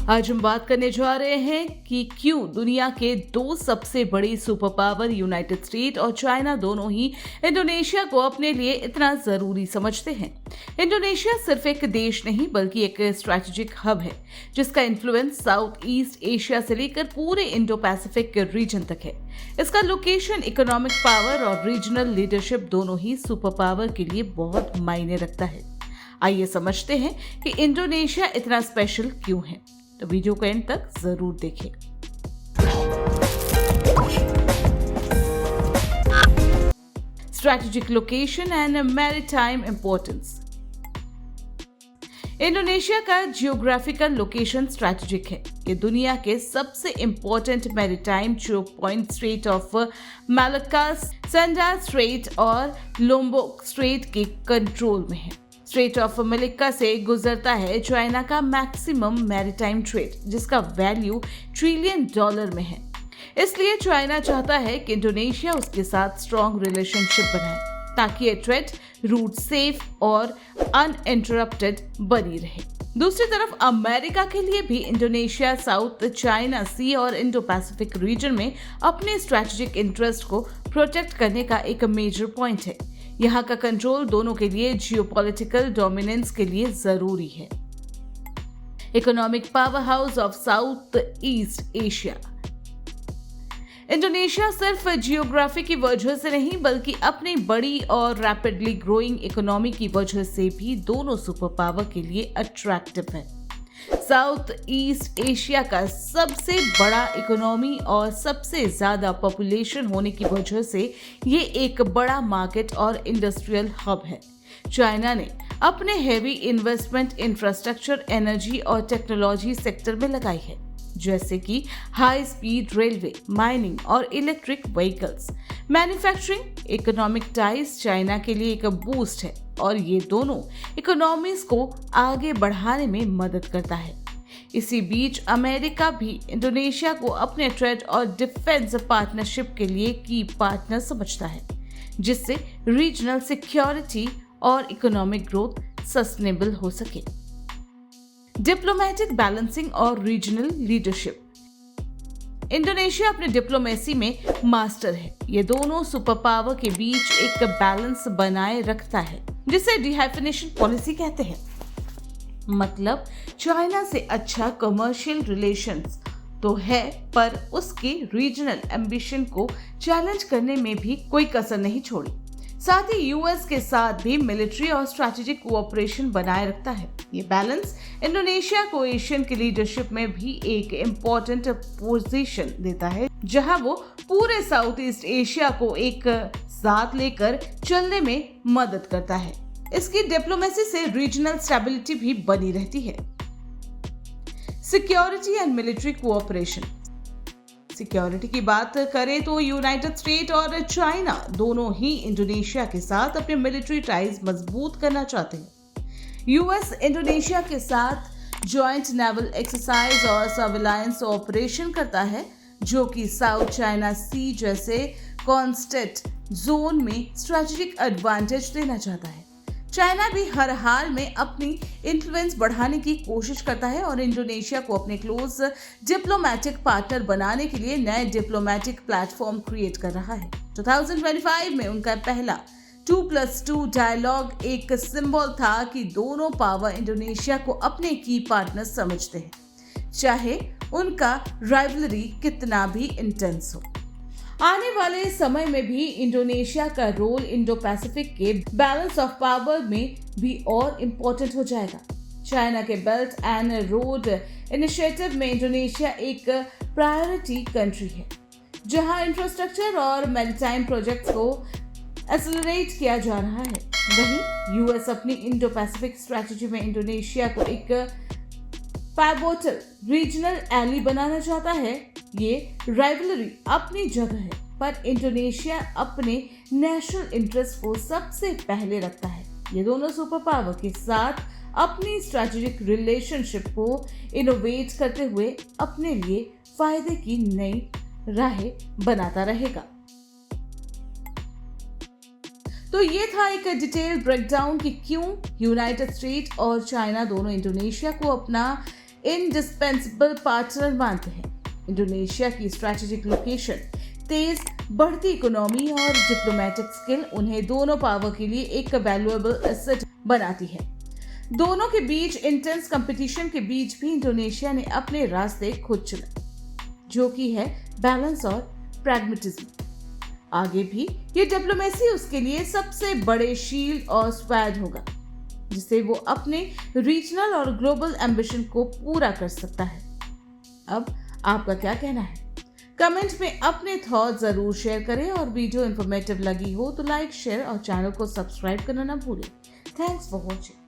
आज हम बात करने जा रहे हैं कि क्यों दुनिया के दो सबसे बड़ी सुपर पावर यूनाइटेड स्टेट और चाइना दोनों ही इंडोनेशिया को अपने लिए इतना जरूरी समझते हैं। इंडोनेशिया सिर्फ एक देश नहीं बल्कि एक स्ट्रैटेजिक हब है जिसका इन्फ्लुएंस साउथ ईस्ट एशिया से लेकर पूरे इंडो पैसिफिक के रीजन तक है। इसका लोकेशन, इकोनॉमिक पावर और रीजनल लीडरशिप दोनों ही सुपर पावर के लिए बहुत मायने रखता है। आइए समझते हैं कि इंडोनेशिया इतना स्पेशल क्यों है, तो वीडियो को एंड तक जरूर देखें। Strategic location and maritime importance. Indonesia का जियोग्राफिकल लोकेशन स्ट्रैटेजिक है। ये दुनिया के सबसे important maritime choke point strait of Malacca, Sunda strait और लोम्बोक स्ट्रेट के कंट्रोल में है। स्ट्रेट ऑफ मलिक्का से गुजरता है चाइना का मैक्सिमम मैरीटाइम ट्रेड, जिसका वैल्यू $1 ट्रिलियन में है। इसलिए चाइना चाहता है कि इंडोनेशिया उसके साथ स्ट्रॉन्ग रिलेशनशिप बनाए ताकि ये ट्रेड रूट सेफ और अनइंटरप्टेड बनी रहे। दूसरी तरफ अमेरिका के लिए भी इंडोनेशिया साउथ चाइना सी और इंडो पैसिफिक रीजन में अपने स्ट्रैटेजिक इंटरेस्ट को प्रोटेक्ट करने का एक मेजर पॉइंट है। यहाँ का कंट्रोल दोनों के लिए जियोपॉलिटिकल डोमिनेंस के लिए जरूरी है। Economic power house of south east Asia. Indonesia सिर्फ जियोग्राफी की वजह से नहीं बल्कि अपनी बड़ी और रैपिडली ग्रोइंग इकोनॉमी की वजह से भी दोनों सुपर पावर के लिए अट्रैक्टिव है। साउथ ईस्ट एशिया का सबसे बड़ा इकोनॉमी और सबसे ज्यादा पॉपुलेशन होने की वजह से ये एक बड़ा मार्केट और इंडस्ट्रियल हब है। चाइना ने अपने हेवी इन्वेस्टमेंट इंफ्रास्ट्रक्चर, एनर्जी और टेक्नोलॉजी सेक्टर में लगाई है, जैसे कि हाई स्पीड रेलवे, माइनिंग और electric vehicles. Manufacturing economic ties China के लिए एक बूस्ट है और ये दोनों इकोनॉमीज को आगे बढ़ाने में मदद करता है। इसी बीच अमेरिका भी इंडोनेशिया को अपने ट्रेड और डिफेंस पार्टनरशिप के लिए की पार्टनर समझता है, जिससे रीजनल सिक्योरिटी और इकोनॉमिक ग्रोथ सस्टेनेबल हो सके। डिप्लोमेटिक बैलेंसिंग और रीजनल लीडरशिप। इंडोनेशिया अपने डिप्लोमेसी में मास्टर है। ये दोनों सुपर पावर के बीच एक बैलेंस बनाए रखता है, जिसे डिहाइफिनेशन पॉलिसी कहते हैं। मतलब चाइना से अच्छा कमर्शियल रिलेशंस तो है, पर उसके रीजनल एम्बिशन को चैलेंज करने में भी कोई कसर नहीं छोड़ी। साथ ही यूएस के साथ भी मिलिट्री और स्ट्रैटेजिक कोऑपरेशन बनाए रखता है। ये बैलेंस इंडोनेशिया को एशियन की लीडरशिप में भी एक इम्पोर्टेंट पोजीशन देता है, जहां वो पूरे साउथ ईस्ट एशिया को एक साथ लेकर चलने में मदद करता है। इसकी डिप्लोमेसी से रीजनल स्टेबिलिटी भी बनी रहती है। Security and military cooperation. Security की बात करें तो यूनाइटेड स्टेट और चाइना दोनों ही इंडोनेशिया के साथ अपने मिलिट्री टाइज मजबूत करना चाहते हैं। यूएस इंडोनेशिया के साथ जॉइंट नेवल एक्सरसाइज और सर्विलांस ऑपरेशन करता है, जो कि साउथ चाइना सी जैसे कॉन्स्टेंट जोन में स्ट्रेटेजिक एडवांटेज देना चाहता है। चाइना भी हर हाल में अपनी इन्फ्लुएंस बढ़ाने की कोशिश करता है और इंडोनेशिया को अपने क्लोज डिप्लोमेटिक पार्टनर बनाने के लिए नए डिप्लोमेटिक प्लेटफॉर्म क्रिएट कर रहा है। 2025 में उनका पहला 2+2 डायलॉग एक सिंबल था कि दोनों पावर इंडोनेशिया को अपने की पार्टनर समझते हैं, चाहे उनका राइवलरी कितना भी इंटेंस हो। आने वाले समय में भी इंडोनेशिया का रोल इंडो पैसिफिक के बैलेंस ऑफ पावर में भी और इम्पोर्टेंट हो जाएगा। चाइना के बेल्ट एंड रोड इनिशिएटिव में इंडोनेशिया एक प्रायोरिटी कंट्री है, जहां इंफ्रास्ट्रक्चर और मैरीटाइम प्रोजेक्ट्स को एक्सेलरेट किया जा रहा है। वहीं यूएस अपनी इंडो पैसिफिक स्ट्रैटेजी में इंडोनेशिया को एक पाइवोटल रीजनल एली बनाना चाहता है। ये राइवलरी अपनी जगह है, पर इंडोनेशिया अपने नेशनल इंटरेस्ट को सबसे पहले रखता है। ये दोनों सुपर पावर के साथ अपनी स्ट्रैटेजिक रिलेशनशिप को इनोवेट करते हुए अपने लिए फायदे की नई राहें बनाता रहेगा। तो ये था एक डिटेल ब्रेकडाउन कि क्यों यूनाइटेड स्टेट और चाइना दोनों इंडोनेशिया को अपना इंडिस्पेंसिबल पार्टनर मानते हैं। इंडोनेशिया की स्ट्रैटेजिक लोकेशन, तेज बढ़ती इकोनॉमी और डिप्लोमेटिक स्किल उन्हें दोनों पावर के लिए एक वैल्यूएबल एसेट बनाती है। दोनों के बीच इंटेंस कंपटीशन के बीच भी इंडोनेशिया ने अपने रास्ते खुद चुने, जो कि है बैलेंस और प्रैग्मेटिज्म। आगे भी ये डिप्लोमेसी उसके लिए सबसे बड़े शील्ड और स्वैड होगा, जिससे वो अपने रीजनल और ग्लोबल एम्बिशन को पूरा कर सकता है। अब आपका क्या कहना है? कमेंट में अपने थॉट जरूर शेयर करें और वीडियो इंफॉर्मेटिव लगी हो तो लाइक, शेयर और चैनल को सब्सक्राइब करना ना भूलें। Thanks for watching.